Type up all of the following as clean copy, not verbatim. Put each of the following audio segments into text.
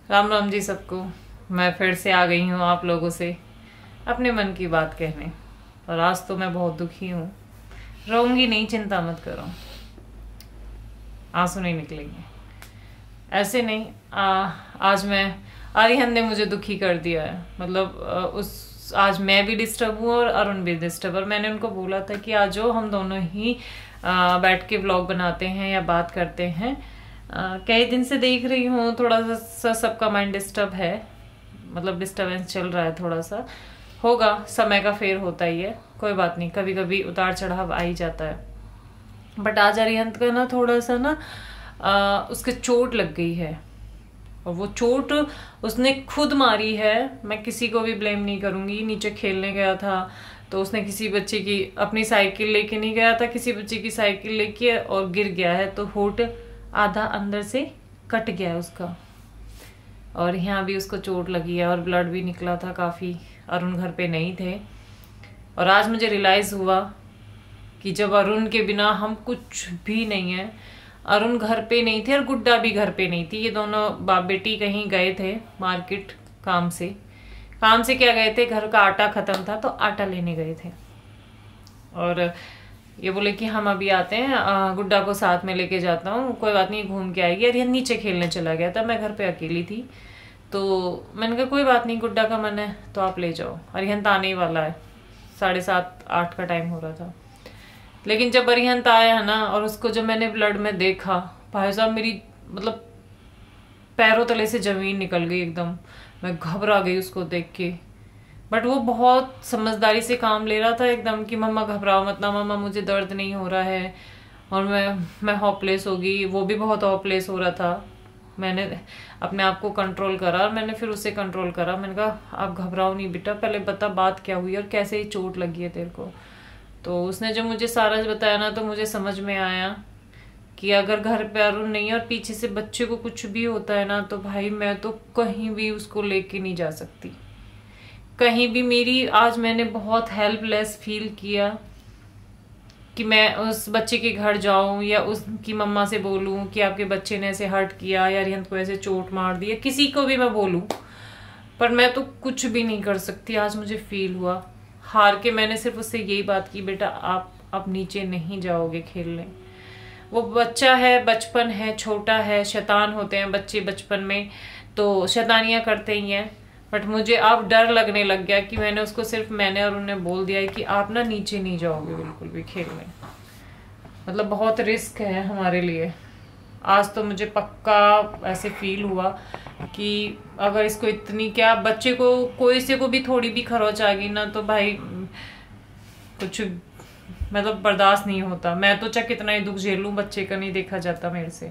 राम राम जी सबको। मैं फिर से आ गई हूँ आप लोगों से अपने मन की बात कहने। और आज तो मैं बहुत दुखी हूँ। रोऊंगी नहीं, चिंता मत करो, आंसू नहीं निकलेंगे। ऐसे नहीं। आज मैं आर्यन ने मुझे दुखी कर दिया है। मतलब उस आज मैं भी डिस्टर्ब हूँ और अरुण भी डिस्टर्ब। और मैंने उनको बोला था कि आज जो हम दोनों ही बैठ के व्लॉग बनाते हैं या बात करते हैं। कई दिन से देख रही हूँ थोड़ा सा सबका माइंड डिस्टर्ब है, मतलब डिस्टर्बेंस चल रहा है थोड़ा सा। होगा, समय का फेर होता ही है, कोई बात नहीं, कभी कभी उतार चढ़ाव आ ही जाता है। बट आज अरिहंत का ना थोड़ा सा ना उसके चोट लग गई है। और वो चोट उसने खुद मारी है। मैं किसी को भी ब्लेम नहीं करूंगी। नीचे खेलने गया था तो उसने किसी बच्चे की अपनी साइकिल लेके नहीं गया था, किसी बच्चे की साइकिल लेके और गिर गया है। तो होठ आधा अंदर से कट गया है उसका। और यहाँ भी उसको चोट लगी है और ब्लड भी निकला था काफ़ी। अरुण घर पे नहीं थे। और आज मुझे रियलाइज़ हुआ कि जब अरुण के बिना हम कुछ भी नहीं है। अरुण घर पे नहीं थे और गुड्डा भी घर पे नहीं थी। ये दोनों बाप बेटी कहीं गए थे मार्केट काम से। काम से क्या गए थे, घर का आटा खत्म था तो आटा लेने गए थे। और ये बोले कि हम अभी आते हैं, गुड्डा को साथ में लेके जाता हूँ, कोई बात नहीं घूम के आएगी। अरिहंत नीचे खेलने चला गया था, मैं घर पे अकेली थी। तो मैंने कहा कोई बात नहीं, गुड्डा का मन है तो आप ले जाओ। अरिहंत आने ही वाला है, 7:30-8 का टाइम हो रहा था। लेकिन जब अरिहंत आया ना और उसको जब मैंने ब्लड में देखा, भाई साहब मेरी मतलब पैरों तले से जमीन निकल गई एकदम। मैं घबरा गई उसको देख के। बट वो बहुत समझदारी से काम ले रहा था एकदम कि मम्मा घबराओ मत ना, मम्मा मुझे दर्द नहीं हो रहा है। और मैं होपलेस हो गई, वो भी बहुत होपलेस हो रहा था। मैंने अपने आप को कंट्रोल करा और मैंने फिर उसे कंट्रोल करा। मैंने कहा आप घबराओ नहीं बेटा, पहले बता बात क्या हुई और कैसे ही चोट लगी है तेरे को। तो उसने जब मुझे सारा बताया ना तो मुझे समझ में आया कि अगर घर पे अरुण नहीं है और पीछे से बच्चे को कुछ भी होता है ना तो भाई मैं तो कहीं भी उसको लेके नहीं जा सकती, कहीं भी। मेरी आज मैंने बहुत हेल्पलेस फील किया कि मैं उस बच्चे के घर जाऊं या उसकी मम्मा से बोलूं कि आपके बच्चे ने ऐसे हर्ट किया या अरिहंत को ऐसे चोट मार दी, किसी को भी मैं बोलूं, पर मैं तो कुछ भी नहीं कर सकती। आज मुझे फील हुआ हार के। मैंने सिर्फ उससे यही बात की, बेटा आप अब नीचे नहीं जाओगे खेलने। वो बच्चा है, बचपन है, छोटा है, शैतान होते हैं बच्चे बचपन में तो शैतानियां करते ही हैं। बट मुझे अब डर लगने लग गया कि मैंने और उन्हें बोल दिया है कि आप ना नीचे नहीं जाओगे बिल्कुल भी खेलने। मतलब बहुत रिस्क है हमारे लिए। आज तो मुझे पक्का ऐसे फील हुआ कि अगर इसको इतनी क्या बच्चे को कोई से को भी थोड़ी भी खरोच आ गई ना तो भाई कुछ मतलब बर्दाश्त नहीं होता। मैं तो चाहे कितना ही दुख झेल लूं, बच्चे का नहीं देखा जाता मेरे से।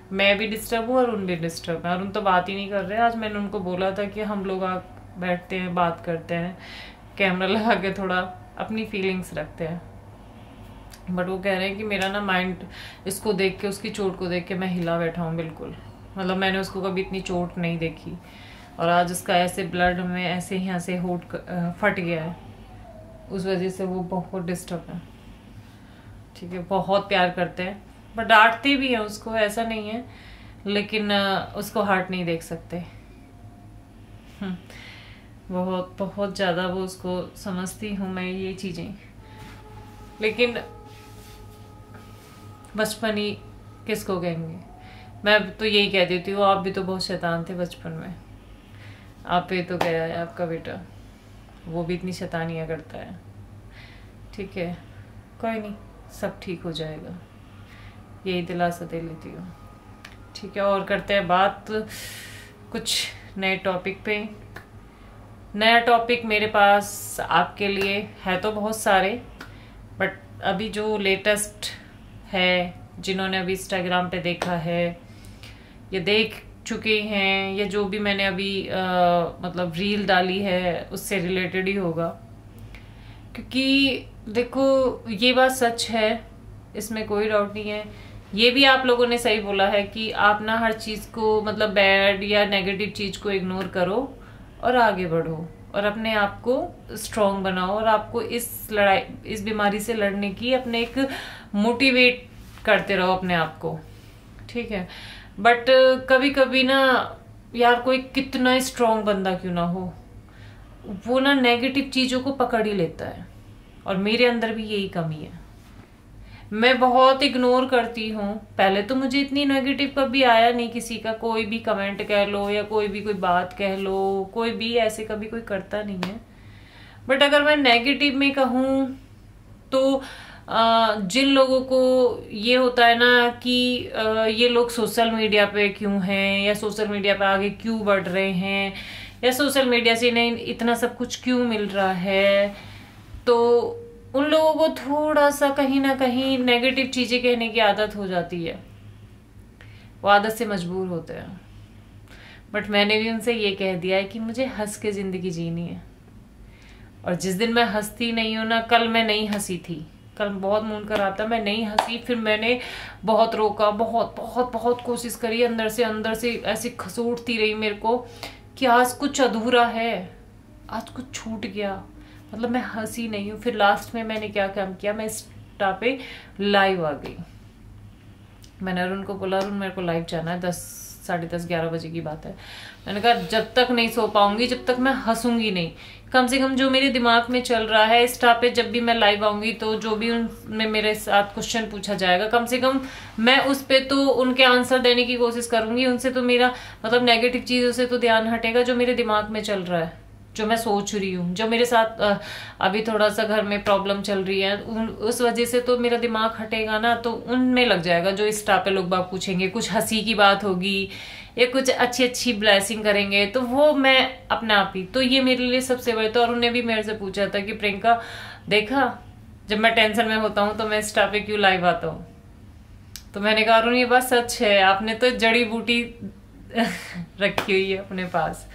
मैं भी डिस्टर्ब हूँ और उन भी डिस्टर्ब है। और उन तो बात ही नहीं कर रहे। आज मैंने उनको बोला था कि हम लोग बैठते हैं, बात करते हैं, कैमरा लगा के थोड़ा अपनी फीलिंग्स रखते हैं। बट वो कह रहे हैं कि मेरा ना माइंड इसको देख के, उसकी चोट को देख के मैं हिला बैठा हूँ बिल्कुल। मतलब मैंने उसको कभी इतनी चोट नहीं देखी। और आज उसका ऐसे ब्लड में ऐसे यहाँ से होठ फट गया है, उस वजह से वो बहुत डिस्टर्ब है। ठीक है, बहुत प्यार करते हैं बट डांटते भी हैं उसको, ऐसा नहीं है, लेकिन उसको हार्ट नहीं देख सकते। बहुत बहुत ज़्यादा वो उसको समझती हूँ मैं ये चीज़ें। लेकिन बचपन ही किसको कहेंगे। मैं तो यही कह देती हूँ, आप भी तो बहुत शैतान थे बचपन में। आप पे तो गया है आपका बेटा, वो भी इतनी शैतानियाँ करता है। ठीक है, कोई नहीं, सब ठीक हो जाएगा, यही दिलासा दे लेती हूँ। ठीक है, और करते हैं बात कुछ नए टॉपिक पे। नया टॉपिक मेरे पास आपके लिए है तो बहुत सारे, बट अभी जो लेटेस्ट है, जिन्होंने अभी इंस्टाग्राम पे देखा है या देख चुके हैं या जो भी मैंने अभी मतलब रील डाली है उससे रिलेटेड ही होगा। क्योंकि देखो ये बात सच है, इसमें कोई डाउट नहीं है। ये भी आप लोगों ने सही बोला है कि आप ना हर चीज़ को मतलब बैड या नेगेटिव चीज़ को इग्नोर करो और आगे बढ़ो और अपने आप को स्ट्रॉन्ग बनाओ और आपको इस बीमारी से लड़ने की अपने एक मोटिवेट करते रहो अपने आप को। ठीक है, बट कभी कभी ना यार कोई कितना स्ट्रांग बंदा क्यों ना हो, वो ना नेगेटिव चीजों को पकड़ ही लेता है, और मेरे अंदर भी यही कमी है। मैं बहुत इग्नोर करती हूँ। पहले तो मुझे इतनी नेगेटिव कभी आया नहीं, किसी का कोई भी कमेंट कह लो या कोई भी कोई बात कह लो, कोई भी ऐसे कभी कोई करता नहीं है। बट अगर मैं नेगेटिव में कहूँ तो जिन लोगों को ये होता है ना कि ये लोग सोशल मीडिया पे क्यों हैं, या सोशल मीडिया पे आगे क्यों बढ़ रहे हैं, या सोशल मीडिया से इन्हें इतना सब कुछ क्यों मिल रहा है, तो उन लोगों को थोड़ा सा कहीं ना कहीं नेगेटिव चीजें कहने की आदत हो जाती है, वो आदत से मजबूर होते हैं। बट मैंने भी उनसे ये कह दिया है कि मुझे हंस के जिंदगी जीनी है, और जिस दिन मैं हंसती नहीं हूं ना, कल मैं नहीं हंसी थी, कल बहुत मूड खराब था, मैं नहीं हंसी, फिर मैंने बहुत रोका, बहुत बहुत बहुत कोशिश करी, अंदर से ऐसी खसूटती रही मेरे को कि आज कुछ अधूरा है, आज कुछ छूट गया, मतलब मैं हंसी नहीं हूँ। फिर लास्ट में मैंने क्या काम किया, मैं इंस्टा पे लाइव आ गई। मैंने अरुण को बोला, अरुण मेरे को लाइव जाना है, 10 साढ़े 10 11 बजे की बात है। मैंने कहा जब तक नहीं सो पाऊंगी, जब तक मैं हंसूंगी नहीं, कम से कम जो मेरे दिमाग में चल रहा है इंस्टा पे, जब भी मैं लाइव आऊंगी तो जो भी उनमें मेरे साथ क्वेश्चन पूछा जाएगा, कम से कम मैं उस पे तो उनके आंसर देने की कोशिश करूंगी। उनसे तो मेरा मतलब नेगेटिव चीजों से तो ध्यान हटेगा, जो मेरे दिमाग में चल रहा है, जो मैं सोच रही हूँ, जो मेरे साथ अभी थोड़ा सा घर में प्रॉब्लम चल रही है, उस वजह से तो मेरा दिमाग हटेगा ना, तो उनमें लग जाएगा। जो इंस्टा पे लोग बात पूछेंगे, कुछ हंसी की बात होगी या कुछ अच्छी अच्छी ब्लेसिंग करेंगे, तो वो मैं अपने आप ही, तो ये मेरे लिए सबसे बड़े। तो और उन्होंने भी मेरे से पूछा था कि प्रियंका देखा, जब मैं टेंशन में होता हूँ तो मैं इंस्टा पे क्यों लाइव आता हूँ। तो मैंने कहा अरुण ये बात सच है, आपने तो जड़ी बूटी रखी हुई है अपने पास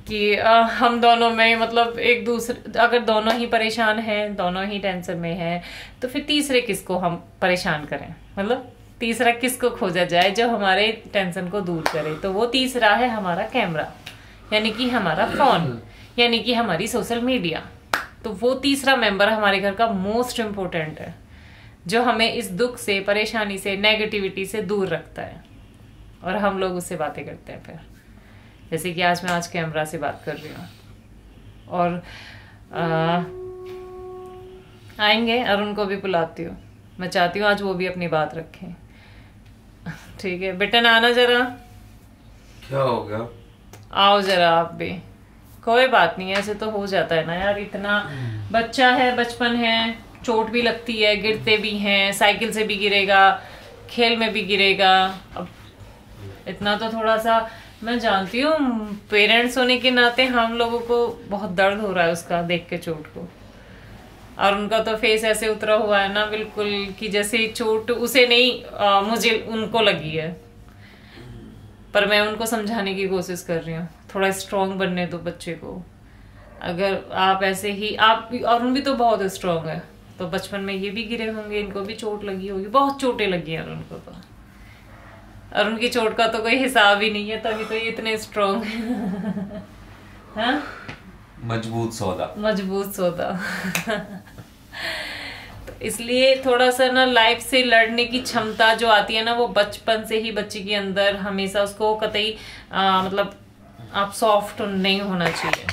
कि हम दोनों में मतलब एक दूसरे, अगर दोनों ही परेशान हैं, दोनों ही टेंशन में हैं, तो फिर तीसरे किसको हम परेशान करें, मतलब तीसरा किसको खोजा जाए जो हमारे टेंशन को दूर करे। तो वो तीसरा है हमारा कैमरा, यानी कि हमारा फोन, यानी कि हमारी सोशल मीडिया। तो वो तीसरा मेंबर हमारे घर का मोस्ट इम्पोर्टेंट है, जो हमें इस दुख से, परेशानी से, नेगेटिविटी से दूर रखता है, और हम लोग उससे बातें करते हैं। फिर जैसे कि आज कैमरा से बात कर रही हूँ, और आएंगे, अरुण को भी बुलाती हूँ, मैं चाहती हूँ आज वो भी अपनी बात रखें। ठीक है बेटन, आना जरा। क्या हो गया? आओ जरा आप भी। कोई बात नहीं, ऐसे तो हो जाता है ना यार, इतना बच्चा है, बचपन है, चोट भी लगती है, गिरते भी हैं, साइकिल से भी गिरेगा, खेल में भी गिरेगा। अब इतना तो थोड़ा सा मैं जानती हूँ, पेरेंट्स होने के नाते हम लोगों को बहुत दर्द हो रहा है उसका देख के चोट को। और उनका तो फेस ऐसे उतरा हुआ है ना बिल्कुल कि जैसे चोट उसे नहीं मुझे उनको लगी है। पर मैं उनको समझाने की कोशिश कर रही हूँ, थोड़ा स्ट्रांग बनने दो बच्चे को। अगर आप ऐसे ही, आप और उन भी तो बहुत स्ट्रांग है, तो बचपन में ये भी गिरे होंगे, इनको भी चोट लगी होगी, बहुत चोटें लगी हैं उनको तो। और उनकी चोट का तो कोई हिसाब ही नहीं है, तभी तो ये इतने स्ट्रांग हैं। हाँ? मजबूत सौदा। तो इसलिए थोड़ा सा ना लाइफ से लड़ने की क्षमता जो आती है ना, वो बचपन से ही बच्चे के अंदर हमेशा उसको कतई मतलब आप सॉफ्ट नहीं होना चाहिए।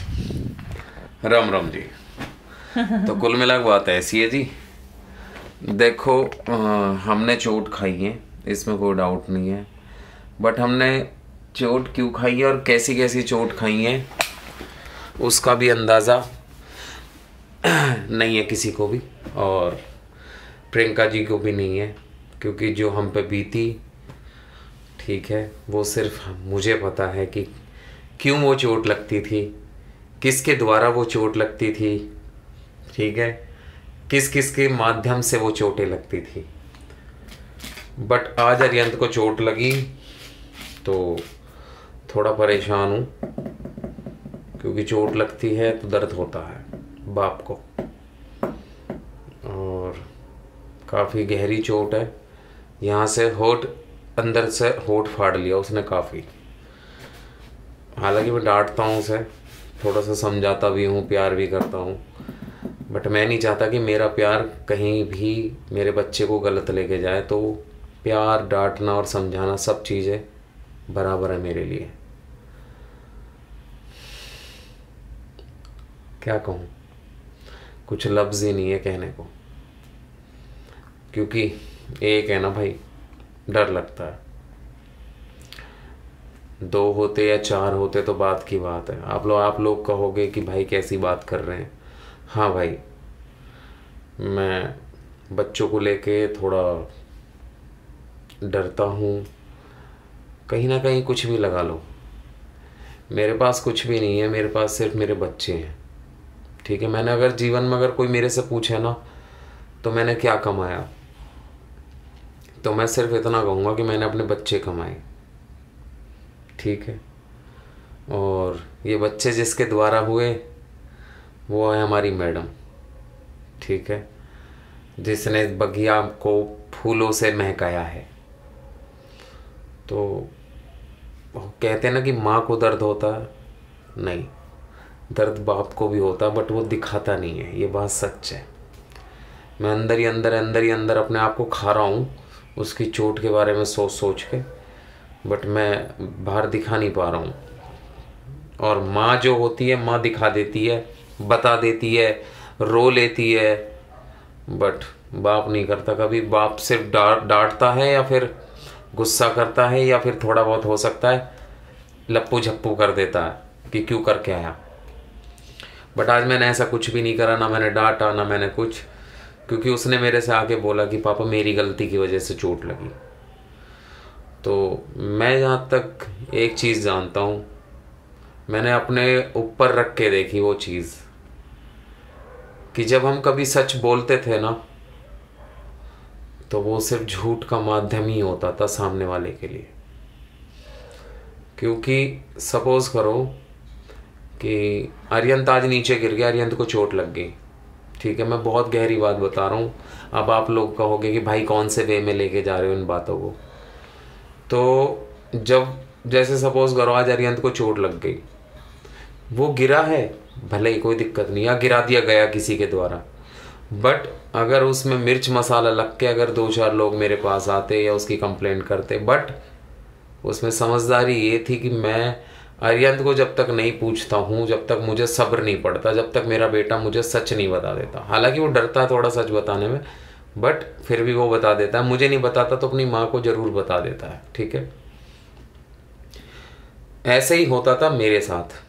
राम राम जी। तो कुल मिला के बात ऐसी है जी, देखो हमने चोट खाई है, इसमें कोई डाउट नहीं है, बट हमने चोट क्यों खाई है और कैसी कैसी चोट खाई है उसका भी अंदाज़ा नहीं है किसी को भी, और प्रियंका जी को भी नहीं है, क्योंकि जो हम पे बीती, ठीक है, वो सिर्फ मुझे पता है कि क्यों वो चोट लगती थी, किसके द्वारा वो चोट लगती थी, ठीक है, किस किस के माध्यम से वो चोटें लगती थी। बट आज अरियंत को चोट लगी तो थोड़ा परेशान हूँ, क्योंकि चोट लगती है तो दर्द होता है बाप को, और काफ़ी गहरी चोट है, यहाँ से होठ, अंदर से होठ फाड़ लिया उसने काफ़ी। हालांकि मैं डांटता हूँ उसे, थोड़ा सा समझाता भी हूँ, प्यार भी करता हूँ, बट मैं नहीं चाहता कि मेरा प्यार कहीं भी मेरे बच्चे को गलत लेके जाए। तो प्यार, डांटना और समझाना सब चीज़ें बराबर है मेरे लिए। क्या कहूँ, कुछ लफ्ज़ ही नहीं है कहने को, क्योंकि एक है ना भाई, डर लगता है। 2 होते या 4 होते तो बात की बात है। आप लोग कहोगे कि भाई कैसी बात कर रहे हैं। हाँ भाई, मैं बच्चों को लेके थोड़ा डरता हूँ। कहीं ना कहीं कुछ भी लगा लो, मेरे पास कुछ भी नहीं है, मेरे पास सिर्फ मेरे बच्चे हैं। ठीक है, मैंने अगर जीवन में अगर कोई मेरे से पूछे ना तो मैंने क्या कमाया, तो मैं सिर्फ इतना कहूँगा कि मैंने अपने बच्चे कमाए। ठीक है, और ये बच्चे जिसके द्वारा हुए वो है हमारी मैडम। ठीक है, जिसने बगिया को फूलों से महकाया है। तो कहते हैं ना कि माँ को दर्द होता है, नहीं, दर्द बाप को भी होता है, बट वो दिखाता नहीं है। ये बात सच है। मैं अंदर ही अंदर अपने आप को खा रहा हूँ उसकी चोट के बारे में सोच के, बट मैं बाहर दिखा नहीं पा रहा हूँ। और माँ जो होती है, माँ दिखा देती है, बता देती है, रो लेती है, बट बाप नहीं करता कभी। बाप सिर्फ डांटता है या फिर गुस्सा करता है, या फिर थोड़ा बहुत हो सकता है लप्पू झप्पू कर देता है कि क्यों करके आया। बट आज मैंने ऐसा कुछ भी नहीं करा, ना मैंने डांटा ना मैंने कुछ, क्योंकि उसने मेरे से आके बोला कि पापा मेरी गलती की वजह से चोट लगी। तो मैं जहाँ तक एक चीज़ जानता हूँ, मैंने अपने ऊपर रख के देखी वो चीज़, कि जब हम कभी सच बोलते थे ना तो वो सिर्फ झूठ का माध्यम ही होता था सामने वाले के लिए। क्योंकि सपोज करो कि अरियंत आज नीचे गिर गया, अरियंत को चोट लग गई। ठीक है, मैं बहुत गहरी बात बता रहा हूँ। अब आप लोग कहोगे कि भाई कौन से वे में लेके जा रहे हो इन बातों को। तो जब जैसे सपोज करो आज अरियंत को चोट लग गई, वो गिरा है भले ही कोई दिक्कत नहीं, या गिरा दिया गया किसी के द्वारा, बट अगर उसमें मिर्च मसाला लग के अगर 2-4 लोग मेरे पास आते या उसकी कंप्लेंट करते, बट उसमें समझदारी ये थी कि मैं अरियंत को जब तक नहीं पूछता हूँ, जब तक मुझे सब्र नहीं पड़ता, जब तक मेरा बेटा मुझे सच नहीं बता देता। हालांकि वो डरता है थोड़ा सच बताने में, बट फिर भी वो बता देता है। मुझे नहीं बताता तो अपनी माँ को जरूर बता देता है। ठीक है, ऐसे ही होता था मेरे साथ।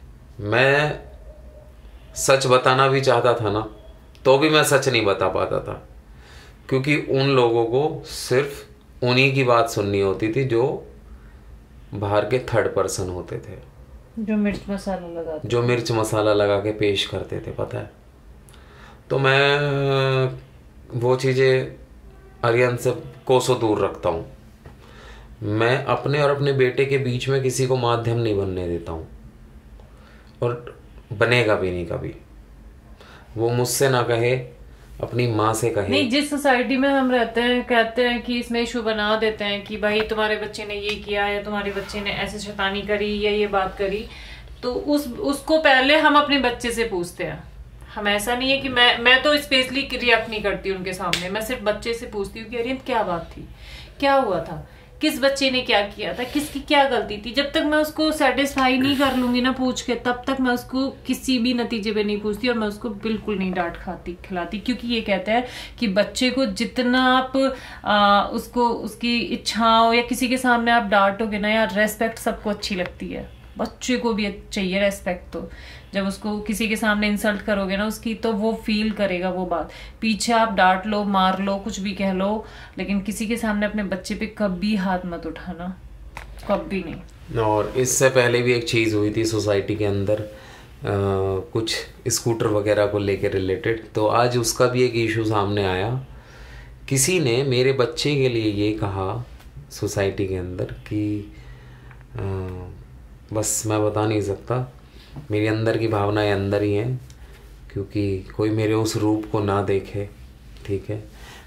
मैं सच बताना भी चाहता था ना, तो भी मैं सच नहीं बता पाता था, क्योंकि उन लोगों को सिर्फ उन्हीं की बात सुननी होती थी जो बाहर के थर्ड पर्सन होते थे, जो मिर्च मसाला लगा के पेश करते थे, पता है। तो मैं वो चीज़ें अरियन से कोसों दूर रखता हूँ। मैं अपने और अपने बेटे के बीच में किसी को माध्यम नहीं बनने देता हूँ, और बनेगा भी नहीं कभी। वो मुझसे ना कहे, अपनी माँ से कहे। नहीं, जिस सोसाइटी में हम रहते हैं कहते हैं कि इसमें इशू बना देते हैं कि भाई तुम्हारे बच्चे ने ये किया या तुम्हारे बच्चे ने ऐसे शैतानी करी या ये बात करी, तो उसको पहले हम अपने बच्चे से पूछते हैं। हम ऐसा नहीं है कि मैं तो स्पेशली रिएक्ट नहीं करती उनके सामने, मैं सिर्फ बच्चे से पूछती हूँ कि अरियंत क्या बात थी, क्या हुआ था, किस बच्चे ने क्या किया था, किसकी क्या गलती थी। जब तक मैं उसको सेटिस्फाई नहीं कर लूंगी ना पूछ के, तब तक मैं उसको किसी भी नतीजे पे नहीं पूछती, और मैं उसको बिल्कुल नहीं डांट खिलाती। क्योंकि ये कहते हैं कि बच्चे को जितना आप उसको उसकी इच्छाओं या किसी के सामने आप डांटोगे ना, यार रेस्पेक्ट सबको अच्छी लगती है, बच्चे को भी चाहिए रेस्पेक्ट। तो जब उसको किसी के सामने इंसल्ट करोगे ना उसकी, तो वो फील करेगा वो बात। पीछे आप डांट लो, मार लो, कुछ भी कह लो, लेकिन किसी के सामने अपने बच्चे पे कभी हाथ मत उठाना, कभी नहीं। और इससे पहले भी एक चीज़ हुई थी सोसाइटी के अंदर, कुछ स्कूटर वगैरह को लेकर रिलेटेड। तो आज उसका भी एक इशू सामने आया। किसी ने मेरे बच्चे के लिए ये कहा सोसाइटी के अंदर कि बस मैं बता नहीं सकता, मेरी अंदर की भावनाएं अंदर ही हैं, क्योंकि कोई मेरे उस रूप को ना देखे। ठीक है,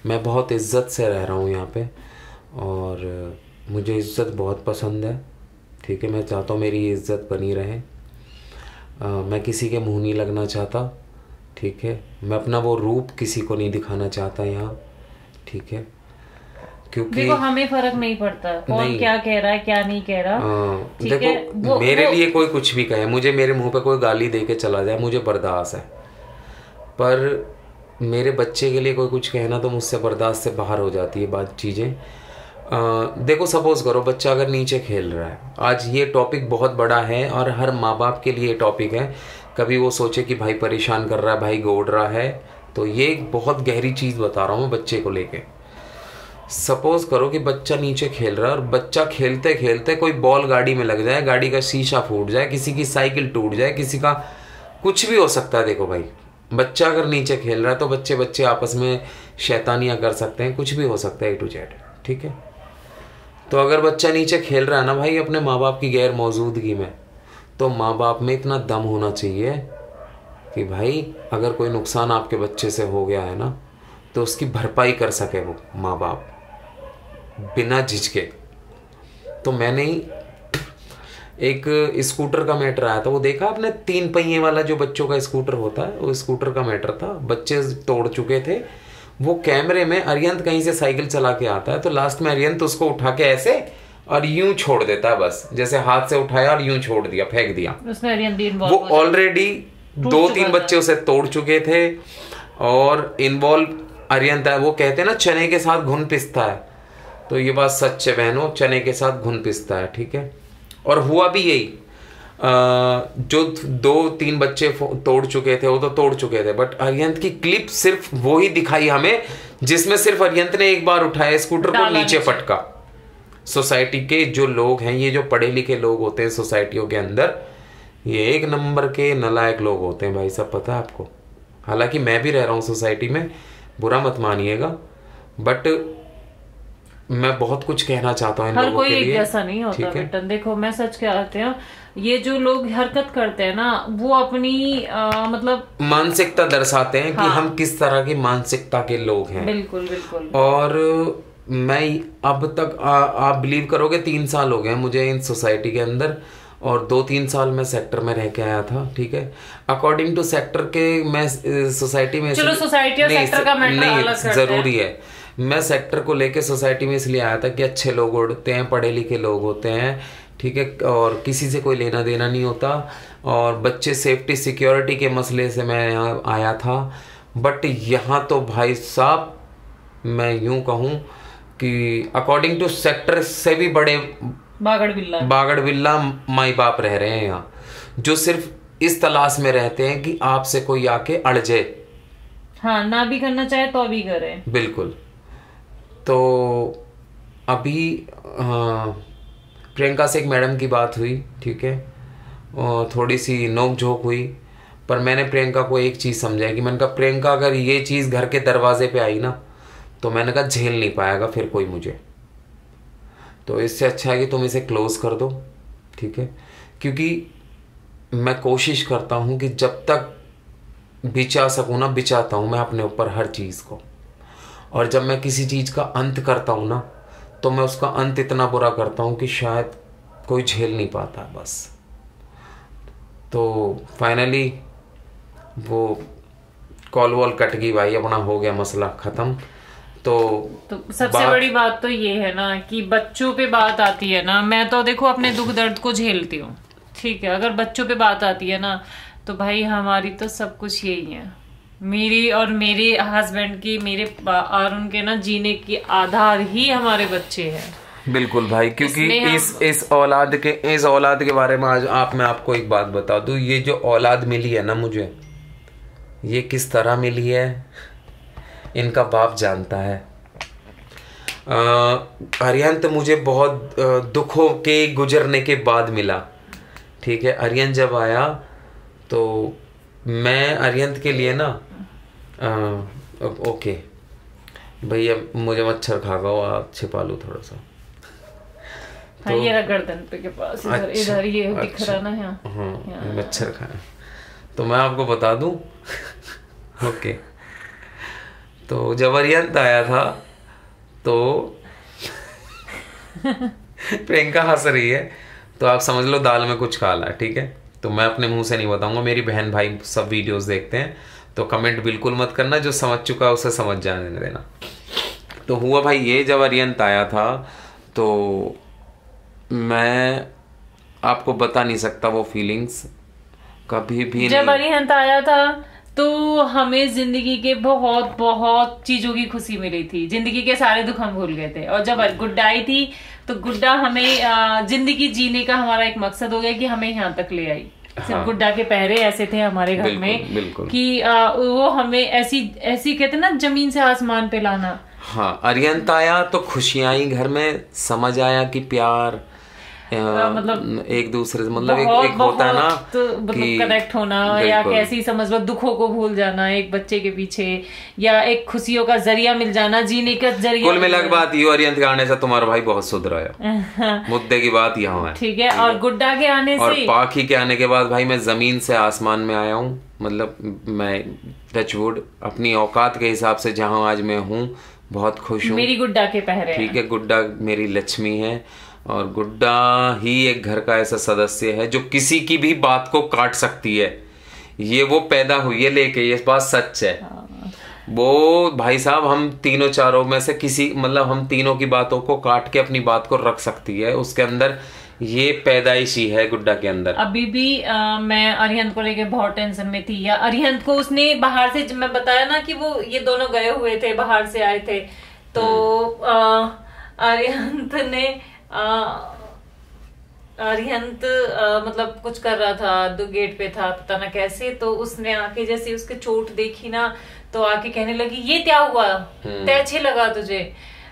मैं बहुत इज़्ज़त से रह रहा हूँ यहाँ पे, और मुझे इज़्ज़त बहुत पसंद है। ठीक है, मैं चाहता हूँ मेरी इज़्ज़त बनी रहे। मैं किसी के मुँह नहीं लगना चाहता। ठीक है, मैं अपना वो रूप किसी को नहीं दिखाना चाहता यहाँ। ठीक है, क्योंकि देखो हमें फर्क नहीं पड़ता कौन क्या कह रहा है क्या नहीं कह रहा। देखो मेरे लिए कोई कुछ भी कहे, मुझे मेरे मुंह पे कोई गाली दे के चला जाए मुझे बर्दाश्त है, पर मेरे बच्चे के लिए कोई कुछ कहना तो मुझसे बर्दाश्त से बाहर हो जाती है बात चीज़ें। देखो सपोज करो बच्चा अगर नीचे खेल रहा है, आज ये टॉपिक बहुत बड़ा है और हर माँ बाप के लिए टॉपिक है। कभी वो सोचे कि भाई परेशान कर रहा है, भाई गोड़ रहा है, तो ये एक बहुत गहरी चीज़ बता रहा हूँ मैं बच्चे को लेके। सपोज करो कि बच्चा नीचे खेल रहा है और बच्चा खेलते खेलते कोई बॉल गाड़ी में लग जाए, गाड़ी का शीशा फूट जाए, किसी की साइकिल टूट जाए, किसी का कुछ भी हो सकता है। देखो भाई बच्चा अगर नीचे खेल रहा है तो बच्चे बच्चे आपस में शैतानियाँ कर सकते हैं, कुछ भी हो सकता है A to Z, ठीक है। तो अगर बच्चा नीचे खेल रहा है ना भाई अपने माँ बाप की गैर मौजूदगी में, तो माँ बाप में इतना दम होना चाहिए कि भाई अगर कोई नुकसान आपके बच्चे से हो गया है ना तो उसकी भरपाई कर सके वो माँ बाप बिना झिझके। तो मैंने ही एक स्कूटर का मैटर आया था, वो देखा आपने 3 पहिए वाला जो बच्चों का स्कूटर होता है, वो स्कूटर का मैटर था। बच्चे तोड़ चुके थे, वो कैमरे में अरियंत कहीं से साइकिल चला के आता है तो लास्ट में अरियंत उसको उठा के ऐसे और यूं छोड़ देता है, बस जैसे हाथ से उठाया और यूं छोड़ दिया, फेंक दिया। उसमें अरियंत वो ऑलरेडी 2-3 बच्चे उसे तोड़ चुके थे और इन्वॉल्व अरियंत है। वो कहते हैं ना चने के साथ घुन पिसता है, तो ये बात सच है बहनों, चने के साथ घुन पिसता है, ठीक है। और हुआ भी यही, जो 2-3 बच्चे तोड़ चुके थे वो तो तोड़ चुके थे, बट अरियंत की क्लिप सिर्फ वो ही दिखाई हमें जिसमें सिर्फ अरियंत ने एक बार उठाया स्कूटर को, नीचे पटका। सोसाइटी के जो लोग हैं, ये जो पढ़े लिखे लोग होते हैं सोसाइटियों के अंदर, ये 1 नंबर के नालायक लोग होते हैं भाई, सब पता है आपको। हालांकि मैं भी रह रहा हूँ सोसाइटी में, बुरा मत मानिएगा, बट मैं बहुत कुछ कहना चाहता हूँ इन लोगों के लिए। हर कोई जैसा नहीं होता बेटन। देखो मैं सच कहते हैं, ये जो लोग हरकत करते हैं ना वो अपनी मतलब मानसिकता दर्शाते हैं। हाँ। कि हम किस तरह की मानसिकता के लोग हैं। बिल्कुल बिल्कुल। और मैं अब तक आप बिलीव करोगे 3 साल हो गए मुझे इन सोसाइटी के अंदर, और 2-3 साल मैं सेक्टर में रह के आया था, ठीक है। अकॉर्डिंग टू सेक्टर के मैं सोसाइटी में, चलो सोसाइटी और सेक्टर का मैटर अलग करते हैं, जरूरी है। मैं सेक्टर को लेके सोसाइटी में इसलिए आया था कि अच्छे लोग होते हैं, पढ़े लिखे लोग होते हैं, ठीक है, और किसी से कोई लेना देना नहीं होता, और बच्चे सेफ्टी सिक्योरिटी के मसले से मैं यहाँ आया था। बट यहाँ तो भाई साहब मैं यूं कहूँ कि अकॉर्डिंग टू सेक्टर से भी बड़े बागड़ बिल्ला माई बाप रह रहे हैं यहाँ, जो सिर्फ इस तलाश में रहते हैं कि आपसे कोई आके अड़ जाए। हाँ, ना भी करना चाहे तो भी करें। बिल्कुल। तो अभी प्रियंका से एक मैडम की बात हुई, ठीक है, और थोड़ी सी नोक झोंक हुई, पर मैंने प्रियंका को एक चीज़ समझाई कि मैंने कहा प्रियंका अगर ये चीज़ घर के दरवाजे पे आई ना तो मैंने कहा झेल नहीं पाएगा फिर कोई मुझे, तो इससे अच्छा है कि तुम इसे क्लोज कर दो, ठीक है। क्योंकि मैं कोशिश करता हूँ कि जब तक बिचा सकूँ ना बिचाता हूँ मैं अपने ऊपर हर चीज़ को, और जब मैं किसी चीज़ का अंत करता हूँ ना तो मैं उसका अंत इतना बुरा करता हूँ कि शायद कोई झेल नहीं पाता बस। तो फाइनली वो कॉल वॉल कट गई भाई, अपना हो गया मसला ख़त्म। तो सबसे बड़ी बात तो ये है ना कि बच्चों पे बात आती है ना, मैं तो देखो अपने दुख दर्द को झेलती हूँ, ठीक है, अगर बच्चों पे बात आती है ना तो भाई हमारी तो सब कुछ यही है, मेरी और मेरे हस्बैंड की, मेरे और उनके ना जीने की आधार ही हमारे बच्चे हैं। बिल्कुल भाई, क्योंकि इस औलाद के बारे में आज मैं आपको एक बात बता दूं, ये जो औलाद मिली है ना मुझे, ये किस तरह मिली है इनका बाप जानता है। अरियंत मुझे बहुत दुखों के गुजरने के बाद मिला, ठीक है। अरियंत जब आया तो मैं अरियंत के लिए ना ओके भैया मुझे मच्छर खा गया, आप छिपा लो थोड़ा सा, तो ये रहा गर्दन पे के पास, इधर इधर ये दिख रहा ना यहाँ, हाँ मच्छर खाया। तो मैं आपको बता दूं ओके, तो जब अरियंत आया था तो प्रियंका हंस रही है, तो आप समझ लो दाल में कुछ काला है, ठीक है। तो मैं अपने मुंह से नहीं बताऊंगा, मेरी बहन भाई सब वीडियोस देखते हैं, तो कमेंट बिल्कुल मत करना, जो समझ चुका है उसे समझ जाने देना। तो हुआ भाई ये, जब अरियंत आया था तो मैं आपको बता नहीं सकता वो फीलिंग्स कभी भी जब नहीं। अरिहंत आया था तो हमें जिंदगी के बहुत बहुत चीजों की खुशी मिली थी, जिंदगी के सारे दुख हम भूल गए थे। और जब गुड्डा आई थी तो गुड्डा हमें जिंदगी जीने का हमारा एक मकसद हो गया कि हमें यहाँ तक ले आई। सिर्फ गुड्डा के पहरे ऐसे थे हमारे घर में कि वो हमें ऐसी ऐसी कहते ना जमीन से आसमान पे लाना। हाँ, अरिहंत आया तो खुशियां आई घर में, समझ आया कि प्यार मतलब एक दूसरे से मतलब एक होता है ना मतलब कनेक्ट होना, या कैसी समझ लो दुखों को भूल जाना एक बच्चे के पीछे, या एक खुशियों का जरिया मिल जाना, जीने का जरिया। कुल मिला के बात ये, अरिहंत के आने से तुम्हारा भाई बहुत सुधरा है। मुद्दे की बात यहाँ है, ठीक है। और गुड्डा के आने से और पाखी के आने के बाद भाई मैं जमीन से आसमान में आया हूँ। मतलब मैं टचवुड अपनी औकात के हिसाब से जहाँ आज मैं हूँ बहुत खुश हूँ। मेरी गुड्डा के पहरे, ठीक है, गुड्डा मेरी लक्ष्मी है, और गुड्डा ही एक घर का ऐसा सदस्य है जो किसी की भी बात को काट सकती है। ये वो पैदा हुई है लेके, ये बात सच है। वो भाई साहब हम तीनों चारों में से किसी मतलब हम तीनों की बातों को काट के अपनी बात को रख सकती है। उसके अंदर ये पैदाइशी है गुड्डा के अंदर। अभी भी मैं अरिहंत को लेके बहुत टेंशन में थी। या अरिहंत को उसने बाहर से, मैं बताया ना कि वो ये दोनों गए हुए थे, बाहर से आए थे, तो अरिहंत ने अरिहंत मतलब कुछ कर रहा था, दो गेट पे था, पता ना कैसे, तो उसने आके जैसे उसके चोट देखी ना तो आके कहने लगी ये क्या हुआ, तैछे लगा तुझे,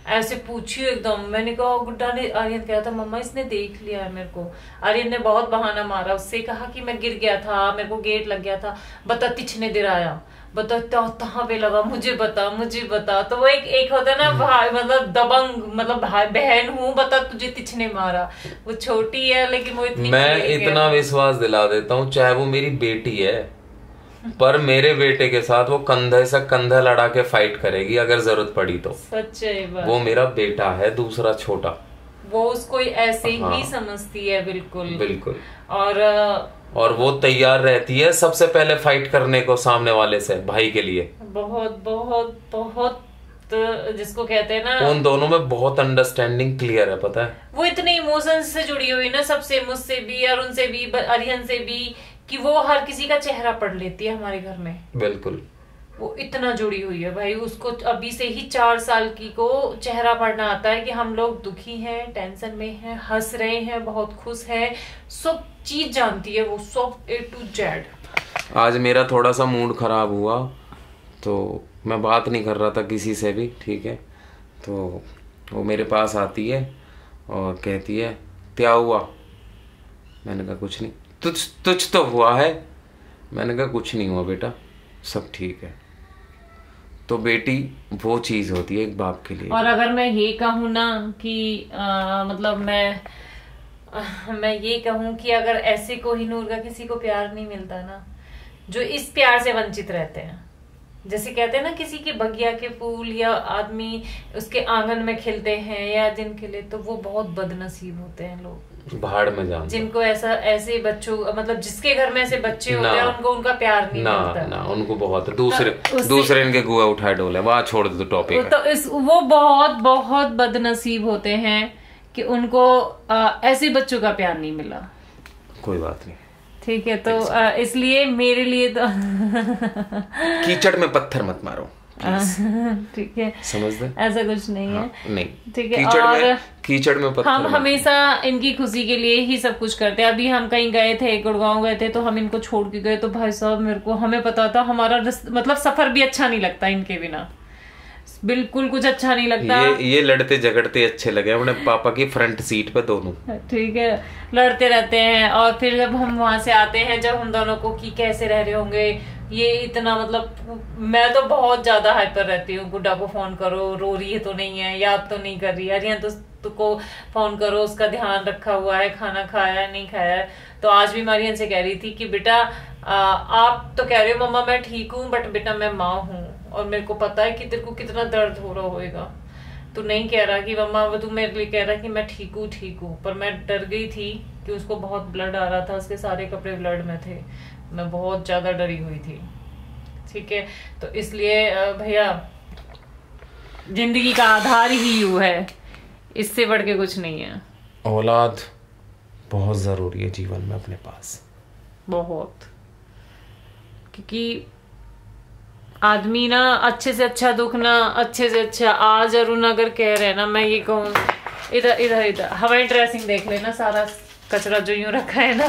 ऐसे पूछी एकदम। मैंने कहा गुड्डा ने, आर्यन कहा था मम्मा इसने देख लिया है मेरे को। आर्यन ने बहुत बहाना मारा, उससे कहा कि मैं गिर गया था, मेरे को गेट लग गया था, बता तिछने दिराया, बता कहाँ पे लगा, मुझे बता। तो वो एक होता है ना भाई, मतलब दबंग, मतलब भाई बहन हूँ, बता तुझे तिछने मारा। वो छोटी है लेकिन वो इतनी, मैं इतना विश्वास दिला देता हूँ, चाहे वो मेरी बेटी है पर मेरे बेटे के साथ वो कंधे से कंधा लड़ा के फाइट करेगी अगर जरूरत पड़ी तो। सच है, वो मेरा बेटा है, दूसरा छोटा, वो उसको ऐसे ही समझती है। बिल्कुल। और वो तैयार रहती है सबसे पहले फाइट करने को सामने वाले से, भाई के लिए। बहुत बहुत बहुत जिसको कहते हैं ना, उन दोनों में बहुत अंडरस्टैंडिंग क्लियर है, पता है। वो इतने इमोशंस से जुड़ी हुई ना सबसे, मुझसे भी, अरुण से भी, अरिहन से भी, कि वो हर किसी का चेहरा पढ़ लेती है हमारे घर में। बिल्कुल, वो इतना जुड़ी हुई है भाई, उसको अभी से ही 4 साल की को चेहरा पढ़ना आता है कि हम लोग दुखी हैं, टेंशन में हैं, हंस रहे हैं, बहुत खुश हैं, सब चीज जानती है वो, सब A to Z। आज मेरा थोड़ा सा मूड खराब हुआ तो मैं बात नहीं कर रहा था किसी से भी, ठीक है, तो वो मेरे पास आती है और कहती है क्या हुआ। मैंने कहा कुछ नहीं। तुझ तो हुआ है। मैंने कहा कुछ नहीं हुआ बेटा, सब ठीक है। तो बेटी वो चीज होती है एक बाप के लिए। और अगर मैं ये कहूँ ना कि मतलब मैं ये कहूँ कि अगर ऐसे कोहिनूर का किसी को प्यार नहीं मिलता ना, जो इस प्यार से वंचित रहते हैं, जैसे कहते हैं ना किसी के बगिया के फूल या आदमी उसके आंगन में खिलते हैं या दिन खिले, तो वो बहुत बदनसीब होते हैं लोग, भाड़ में जान, जिनको ऐसे बच्चों, मतलब जिसके घर में ऐसे बच्चे होते हैं उनको उनका प्यार नहीं मिलता ना, उनको बहुत दूसरे इनके गुआ उठाए डोले, वहां छोड़ दो टॉपिक। तो वो बहुत बहुत बदनसीब होते हैं कि उनको ऐसे बच्चों का प्यार नहीं मिला। कोई बात नहीं, ठीक है। तो इसलिए मेरे लिए तो कीचड़ में पत्थर मत मारो, ठीक है, समझ दे, ऐसा कुछ नहीं है। नहीं, ठीक है। कीचड़ में पत्थर हम हमेशा इनकी खुशी के लिए ही सब कुछ करते हैं। अभी हम कहीं गए थे, गुड़गांव गए थे, तो हम इनको छोड़ के गए, तो भाई साहब हमें पता था हमारा मतलब सफर भी अच्छा नहीं लगता इनके बिना, बिल्कुल कुछ अच्छा नहीं लगता। ये लड़ते झगड़ते अच्छे लगे अपने पापा की फ्रंट सीट पे दोनों, ठीक है, लड़ते रहते हैं। और फिर जब हम वहां से आते हैं, जब हम दोनों को कि कैसे रह रहे होंगे, ये इतना मतलब मैं तो बहुत ज्यादा हाइपर रहती हूँ। गुड्डा को फोन करो, रो रही है तो नहीं है, याद तो नहीं कर रही है, अरे तो को फोन करो, उसका ध्यान रखा हुआ है, खाना खाया है नहीं खाया है। तो आज भी मारियन से कह रही थी कि बेटा आप तो कह रहे हो मम्मा मैं ठीक हूँ, बट बेटा मैं माँ हूँ और मेरे को पता है कि तेरे को कितना दर्द हो रहा होगा। तू नहीं कह रहा कि मम्मा, वो तू मेरे लिए कह रहा कि मैं ठीक हूँ, पर मैं डर गई थी कि उसको बहुत ब्लड आ रहा था, उसके सारे कपड़े ब्लड में थे, मैं बहुत ज्यादा डरी हुई थी। ठीक है, तो इसलिए भैया जिंदगी का आधार ही यू है, इससे बढ़ के कुछ नहीं है। औलाद बहुत जरूरी है जीवन में अपने पास, बहुत, क्योंकि आदमी ना अच्छे से अच्छा दुख ना अच्छे से अच्छा, आज अरुण अगर कह रहे हैं ना, मैं ये कहूँ इधर इधर इधर हमारी ड्रेसिंग देख लेना, सारा कचरा जो यूं रखा है ना,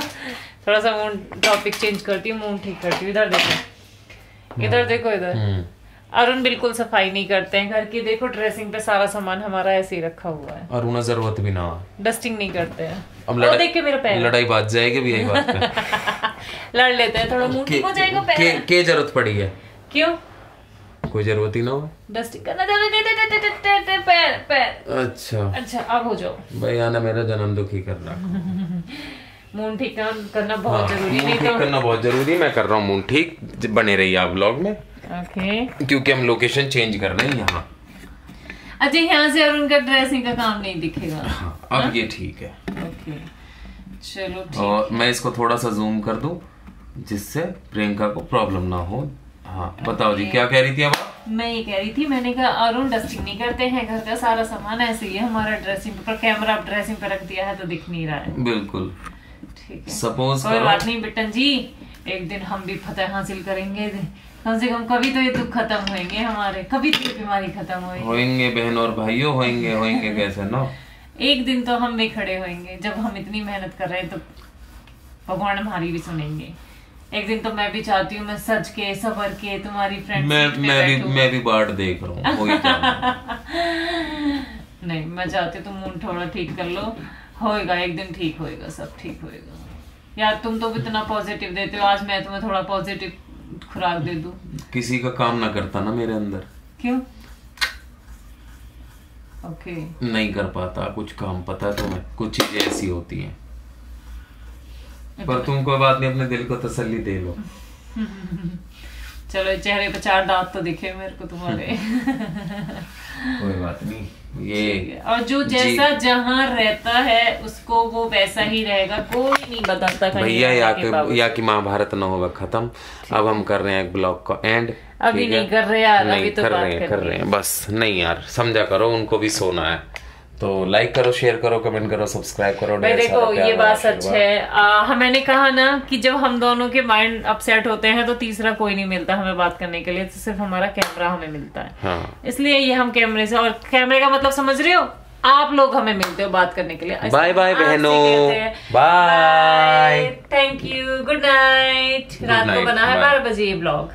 थोड़ा सा मुंह टॉपिक चेंज करती हूँ, मुंह ठीक करती हूँ। इधर देखो, इधर देखो, इधर अरुण बिल्कुल सफाई नहीं करते हैं घर की। देखो ड्रेसिंग पे सारा सामान हमारा ऐसे ही रखा हुआ है, और उन्हें जरूरत भी ना हो, डस्टिंग नहीं करते हैं। अब देख के मेरा पैर, लड़ाई बात जाएगी भी यही बात पे। लड़ लेते हैं, थोड़ा मुंह ठीक हो जाएगा पैर। के जरूरत पड़ी है? क्यों? कोई जरूरत ही ना हो डस्टिंग करना। पैर पैर। अच्छा अब हो जाओ भाई, आना मेरा जन्म दुखी कर रहा। मून ठीक करना बहुत जरूरी, नहीं ठीक करना बहुत जरूरी, मैं कर रहा हूँ मून ठीक। बने रहिए आप ब्लॉग में, क्योंकि हम लोकेशन चेंज कर रहे हैं यहाँ। अच्छा, यहाँ से अरुण का ड्रेसिंग का काम नहीं दिखेगा। हाँ, अब ये ठीक है। ओके चलो ठीक। और मैं इसको थोड़ा सा जूम कर दूं जिससे प्रियंका को प्रॉब्लम ना हो। हाँ बताओ जी, क्या कह रही थी अब? मैं ये कह रही थी, मैंने कहा अरुण डस्टिंग नहीं करते हैं, घर का सारा सामान ऐसे ही है हमारा ड्रेसिंग पर, कैमरा आप ड्रेसिंग पे रख दिया है तो दिख नहीं रहा है। बिल्कुल ठीक है, सपोज कोई बात नहीं बिटन जी, एक दिन हम भी फतेह हासिल करेंगे, कम से कम कभी तो ये दुख खत्म होंगे हमारे, कभी तो ये बीमारी खत्म होंगे बहन और भाइयों, होंगे कैसे ना, एक दिन तो हम भी खड़े होंगे। जब हम इतनी मेहनत कर रहे हैं तो भगवान हमारी भी सुनेंगे। एक दिन तो मैं भी चाहती हूँ, मैं सज के सबर के तुम्हारी फ्रेंड मैं भी बाट देख रहा हूँ। नहीं, मैं चाहती हूँ तुम मूड थोड़ा ठीक कर लो, होएगा एक दिन, ठीक होएगा, सब ठीक होएगा। यार तुम तो इतना पॉजिटिव देते हो, आज मैं तुम्हें थोड़ा पॉजिटिव खुराक दे दूं। किसी का काम ना करता ना मेरे अंदर। क्यों? ओके नहीं कर पाता कुछ काम, पता है तुम्हें, कुछ चीजें ऐसी होती हैं। पर तुम कोई बात नहीं, अपने दिल को तसल्ली दे लो। चलो चेहरे पे 4 दांत तो दिखे मेरे को तुम्हारे। कोई बात नहीं, ये और जो जैसा जहाँ रहता है उसको वो वैसा ही रहेगा, कोई नहीं बदलता भैया। या कि महाभारत न होगा खत्म। अब हम कर रहे हैं एक ब्लॉग का एंड। अभी नहीं कर रहे यार, अभी तो कर रहे हैं बस। नहीं यार समझा करो, उनको भी सोना है। तो लाइक करो, शेयर करो, कमेंट करो, सब्सक्राइब करो। भाई देखो ये बात सच है, मैंने कहा ना कि जब हम दोनों के माइंड अपसेट होते हैं तो तीसरा कोई नहीं मिलता हमें बात करने के लिए, तो सिर्फ हमारा कैमरा हमें मिलता है। हाँ। इसलिए ये हम कैमरे से, और कैमरे का मतलब समझ रहे हो, आप लोग हमें मिलते हो बात करने के लिए। बाय बाय बहनों, bye, thank you, good night. रात को बना है 12 बजे ये ब्लॉग।